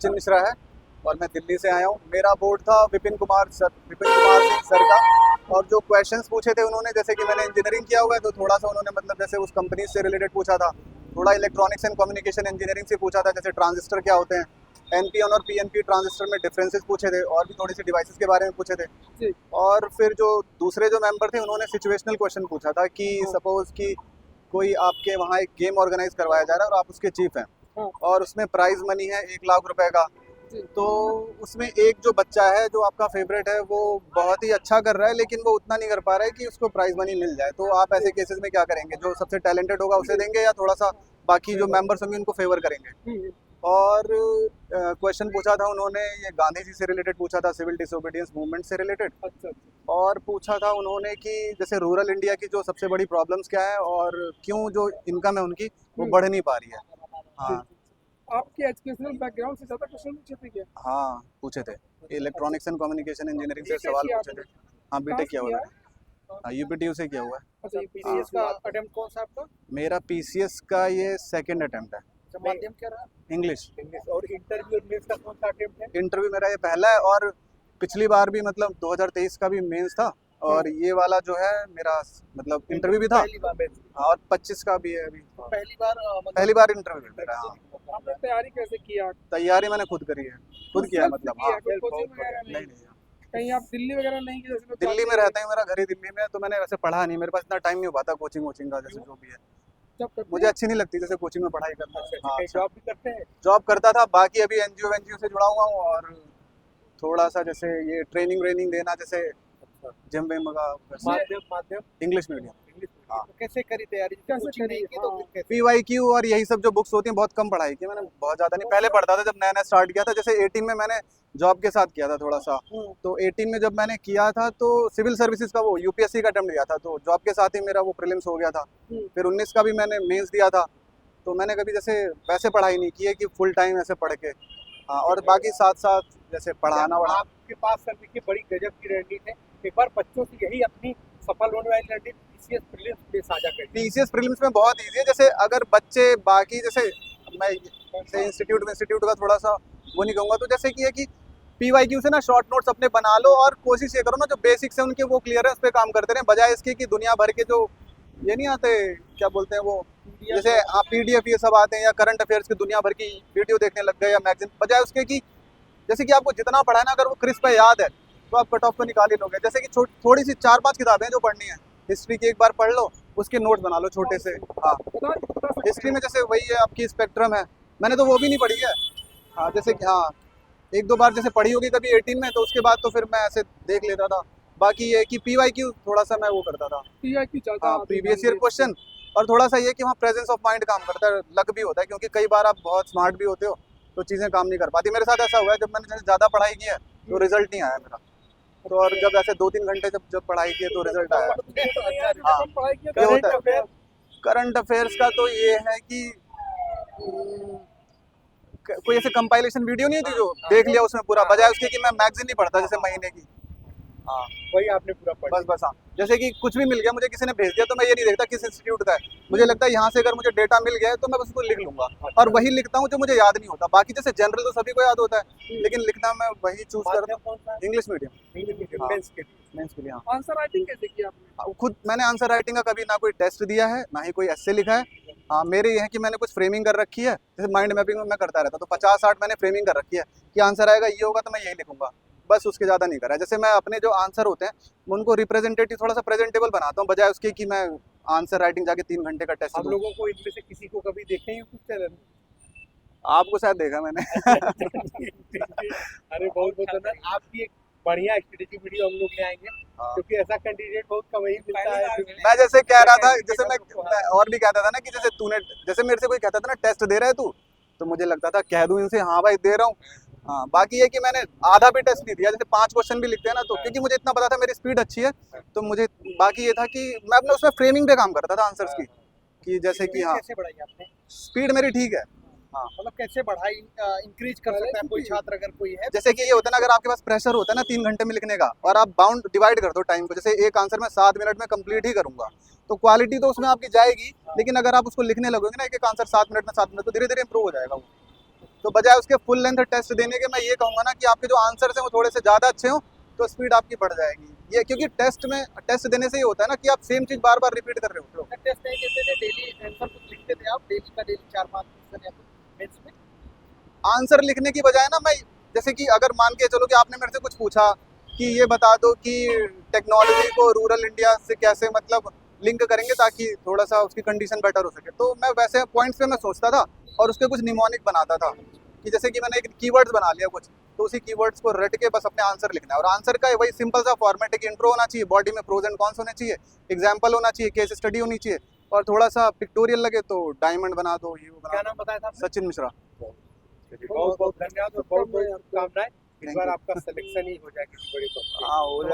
सचिन मिश्रा है और मैं दिल्ली से आया हूँ। मेरा बोर्ड था विपिन कुमार सिंह सर का, और जो क्वेश्चंस पूछे थे उन्होंने, जैसे कि मैंने इंजीनियरिंग किया हुआ है तो थोड़ा सा उन्होंने मतलब जैसे उस कंपनी से रिलेटेड पूछा था, थोड़ा इलेक्ट्रॉनिक्स एंड कम्युनिकेशन इंजीनियरिंग से पूछा था, जैसे ट्रांजिस्टर क्या होते हैं, एनपीएन और पीएनपी ट्रांजिस्टर में डिफरेंसेस पूछे थे, और भी थोड़ी सी डिवाइसेस के बारे में पूछे थे। जी। और फिर जो दूसरे जो मेंबर थे उन्होंने सिचुएशनल क्वेश्चन पूछा था कि हाँ। सपोज कि कोई आपके वहाँ एक गेम ऑर्गेनाइज करवाया जा रहा है और आप उसके चीफ हैं, हाँ। और उसमें प्राइज मनी है 1 लाख रुपए का। जी। तो उसमें एक जो बच्चा है जो आपका फेवरेट है वो बहुत ही अच्छा कर रहा है, लेकिन वो उतना नहीं कर पा रहा है कि उसको प्राइज मनी मिल जाए। तो आप ऐसे केसेस में क्या करेंगे? जो सबसे टैलेंटेड होगा उसे देंगे, या थोड़ा सा बाकी जो मेंबर्स होंगे उनको फेवर करेंगे? हम्म। और क्वेश्चन पूछा था उन्होंने, ये गांधी जी से रिलेटेड पूछा था, सिविल डिसोबीडियंस मूवमेंट से रिलेटेड। अच्छा। और पूछा था उन्होंने कि जैसे रूरल इंडिया की जो सबसे बड़ी प्रॉब्लम्स क्या है, और क्यों जो इनकम है उनकी वो बढ़ नहीं पा रही है। जी। हाँ आपके एजुकेशनल बैकग्राउंड से ज़्यादा क्वेश्चन पूछे थे क्या? हाँ, पूछे थे। इलेक्ट्रॉनिक्स एंड कम्युनिकेशन इंजीनियरिंग से बीटेक सवाल किया पूछे थे। आपने? हाँ, कहाँ बीटेक से किया हुआ किया है मैंने। यूपीटीयू से किया हुआ है। अच्छा, पीसीएस का अटेम्प्ट कौन सा आपका? मेरा पीसीएस का ये सेकंड अटेम्प्ट है। अच्छा, माध्यम क्या रहा? इंग्लिश। इंग्लिश। और इंटरव्यू और मेंस का कौन सा अटेम्प्ट है? इंटरव्यू मेरा ये पहला है, और पिछली बार भी मतलब 2023 का भी मेंस था, और ये वाला जो है मेरा मतलब इंटरव्यू भी था, पहली बार मेंस। और 25 का भी है अभी। पहली बार पहली बार इंटरव्यू है मेरा। हाँ, आपने तैयारी कैसे किया? तैयारी मैंने खुद करी है, खुद किया है Self मतलब। किया, हाँ, कोई कोचिंग वगैरह नहीं नहीं? नहीं, कहीं आप दिल्ली वगैरह नहीं गए? जैसे लोग दिल्ली जाते में हैं। रहता हूँ, मेरा घर ही दिल्ली में है, तो मैंने वैसे पढ़ा नहीं, मेरे पास इतना टाइम नहीं हो पाता कोचिंग वोचिंग का, जैसे जो भी है जब करते मुझे हैं? अच्छी नहीं लगती जैसे कोचिंग में पढ़ाई करना। हाँ, कहीं जॉब भी करते हैं? जॉब करता था, बाकी अभी एनजीओ वेनजीओ से जुड़ा हुआ हूँ, और थोड़ा सा जैसे ये ट्रेनिंग व्रेनिंग देना, जैसे जिम विम का। माध्यम माध्यम इंग्लिश मीडियम। इंग्लिश। हाँ। तो कैसे करी तैयारी? कैसे कोचिंग करी? नहीं की तो फिर कैसे? पीवाईक्यू और यही सब जो बुक्स होती हैं बहुत कम पढ़ाई की मैंने, बहुत ज़्यादा नहीं। पहले पढ़ता था जब नया नया स्टार्ट किया था, जैसे 18 में मैंने जॉब के साथ किया था थोड़ा सा। तो 18 में जब मैंने किया था तो सिविल सर्विसेज का वो यूपीएससी का अटेम्प्ट दिया था, तो जॉब के साथ ही मेरा वो प्रीलिम्स हो गया था। फिर 19 का भी मैंने मेंस दिया था। तो मैंने कभी जैसे वैसे पढ़ाई नहीं की है कि फुल टाइम ऐसे पढ़ के। हाँ, और बाकी साथ साथ जैसे पढ़ाना वढ़ाना। आपके पास सर देखिए बड़ी गजब की रणनीति है। एक बार बच्चों से यही अपनी सफल होने वाली रणनीति पीसीएस प्रीलिम्स पे साझा करिए। पीसीएस प्रीलिम्स में बहुत ईजी है। जैसे अगर बच्चे बाकी जैसे मैं जैसे इंस्टीट्यूट का थोड़ा सा वो नहीं कहूँगा, तो जैसे कि है कि पीवाईक्यू से ना शॉर्ट नोट्स अपने बना लो, और कोशिश ये करो ना जो बेसिक्स है उनके वो क्लियर है, उस पर काम करते रहे, बजाय इसके कि दुनिया भर के जो ये नहीं आते, क्या बोलते हैं वो, जैसे हाँ पीडीएफ ये सब आते हैं, या करंट अफेयर्स की दुनिया भर की वीडियो देखने लग गए, या मैगजीन, बजाय उसके कि जैसे कि आपको जितना पढ़ा है ना, अगर वो क्रिस्प है, याद है, तो आप कट ऑफ तो निकाल ही लोगे। जैसे कि थोड़ी सी 4-5 किताबें हैं जो पढ़नी है, हिस्ट्री की एक बार पढ़ लो, उसके नोट्स बना लो छोटे से। हाँ, हिस्ट्री में जैसे वही है आपकी स्पेक्ट्रम है, मैंने तो वो भी नहीं पढ़ी है। हाँ, जैसे कि हाँ 1-2 बार जैसे पढ़ी होगी कभी 18 में, तो उसके बाद तो फिर मैं ऐसे देख लेता था। बाकी ये कि पीवाईक्यू थोड़ा सा मैं वो करता था, पीआईक्यू ज़्यादा हाँ प्रीवियस ईयर क्वेश्चन। और थोड़ा सा ये कि वहाँ प्रेजेंस ऑफ माइंड काम करता है, लक भी होता है, क्योंकि कई बार आप बहुत स्मार्ट भी होते हो तो चीज़ें काम नहीं कर पाती। मेरे साथ ऐसा हुआ है, जब मैंने ज़्यादा पढ़ाई की है तो रिजल्ट नहीं आया मेरा। तो और जब ऐसे 2-3 घंटे जब पढ़ाई की है तो रिजल्ट आया। हाँ, ये होता है। करंट अफेयर्स का तो ये है कि कोई ऐसे कंपाइलेशन वीडियो नहीं थी जो देख लिया उसमें पूरा, बजाय उसके कि मैं मैगजीन नहीं पढ़ता जैसे महीने की। हाँ, वही आपने पूरा पढ़ा। बस हाँ, जैसे कि कुछ भी मिल गया मुझे, किसी ने भेज दिया, तो मैं ये नहीं देखता किस इंस्टीट्यूट का है। मुझे लगता है यहाँ से अगर मुझे डेटा मिल गया है तो मैं बस उसको लिख लूंगा, और वही लिखता हूँ जो मुझे याद नहीं होता। बाकी जैसे जनरल तो सभी को याद होता है, लेकिन लिखना मैं वही चूज करता हूँ। English medium. हाँ, मेंस के लिए। हाँ, आंसर राइटिंग कैसे किया आपने? खुद मैंने आंसर राइटिंग का कभी ना कोई टेस्ट दिया है, ना ही कोई एस्से लिखा है। हाँ, मेरे ये है कि मैंने कुछ फ्रेमिंग कर रखी है, जैसे माइंड मैपिंग में मैं करता रहता, तो 50-60 मैंने फ्रेमिंग कर रखी है कि आंसर आएगा ये होगा तो मैं यही लिखूंगा, बस उसके ज़्यादा नहीं करा है। जैसे मैं अपने जो आंसर होते हैं उनको रिप्रेजेंटेटिव थोड़ा सा प्रेजेंटेबल बनाता हूँ, बजाय उसके कि मैं आंसर राइटिंग जाके 3 घंटे का टेस्ट हम दूँ। लोगों को इनमें से किसी को कभी देखे यूट्यूब चैनल? आपको शायद देखा मैंने। अरे बहुत बहुत धन्यवाद। आपकी एक बढ़िया स्ट्रेटेजी वीडियो हम लोग ले आएंगे, क्योंकि ऐसा कैंडिडेट बहुत कम ही मिलता है। मैं जैसे कह रहा था, जैसे मैं और भी कहता था ना कि जैसे तूने, जैसे मेरे से कोई कहता था ना टेस्ट दे रहा है तू, तो मुझे लगता था कह दूं इनसे हाँ भाई दे रहा हूँ। हाँ, बाकी ये कि मैंने आधा भी टेस्ट नहीं दिया, जैसे 5 क्वेश्चन भी लिखते हैं ना, तो क्योंकि मुझे इतना पता था मेरी स्पीड अच्छी है, तो मुझे बाकी ये था कि मैं अपने उसमें फ्रेमिंग पे काम करता था आंसर्स की, कि जैसे कि हाँ कैसे बढ़ाई आपने? स्पीड मेरी ठीक है। हाँ, मतलब कैसे बढ़ाई इंक्रीज कर सकता है कोई छात्र अगर कोई है? जैसे कि ये होता है ना, अगर आपके पास प्रेशर होता है ना 3 घंटे में लिखने का, और आप बाउंड डिवाइड कर दो टाइम को, जैसे एक आंसर में 7 मिनट में कंप्लीट ही करूंगा, तो क्वालिटी तो उसमें आपकी जाएगी, लेकिन अगर आप उसको लिखने लगोगे ना एक एक आंसर 7 मिनट में 7 मिनट, तो धीरे धीरे इंप्रूव हो जाएगा वो। तो बजाय उसके फुल लेंथ टेस्ट देने के मैं ये कहूँगा ना कि आपके जो आंसर्स हैं वो थोड़े से ज़्यादा अच्छे हों तो स्पीड आपकी बढ़ जाएगी। ये क्योंकि टेस्ट देने से ही होता है ना कि आप सेम चीज़ बार बार रिपीट कर रहे हो। टेस्ट नहीं देते थे, डेली आंसर कुछ लिखते थे आप, डेली का डेली 4-5 क्वेश्चन या कुछ मेंस में? आंसर लिखने की बजाय ना मैं जैसे कि अगर मान के चलो कि आपने मेरे से कुछ पूछा कि ये बता दो कि टेक्नोलॉजी को रूरल इंडिया से कैसे मतलब लिंक करेंगे ताकि थोड़ा सा उसकी कंडीशन बेटर हो सके, तो मैं वैसे पॉइंट्स पे मैं सोचता था और उसके कुछ निमोनिक बनाता था कि जैसे कि मैंने एक कीवर्ड्स बना लिया कुछ, तो उसी कीवर्ड्स को रट के बस अपने आंसर लिखना है। और आंसर का वही सिंपल सा फॉर्मेट है कि इंट्रो होना चाहिए, बॉडी में प्रोज एंड कॉन्स होने चाहिए, एग्जाम्पल होना चाहिए, केस स्टडी होनी चाहिए और थोड़ा सा पिक्टोरियल लगे तो डायमंड बना दो, ये वो क्या बना नाम बताया था दो। आपने? सचिन मिश्रा। बहुत बहुत धन्यवाद और बहुत बहुत शुभकामनाएं। इस बार आपका सिलेक्शन ही हो जाए किसी बड़ी कंपनी। हाँ हो जाए।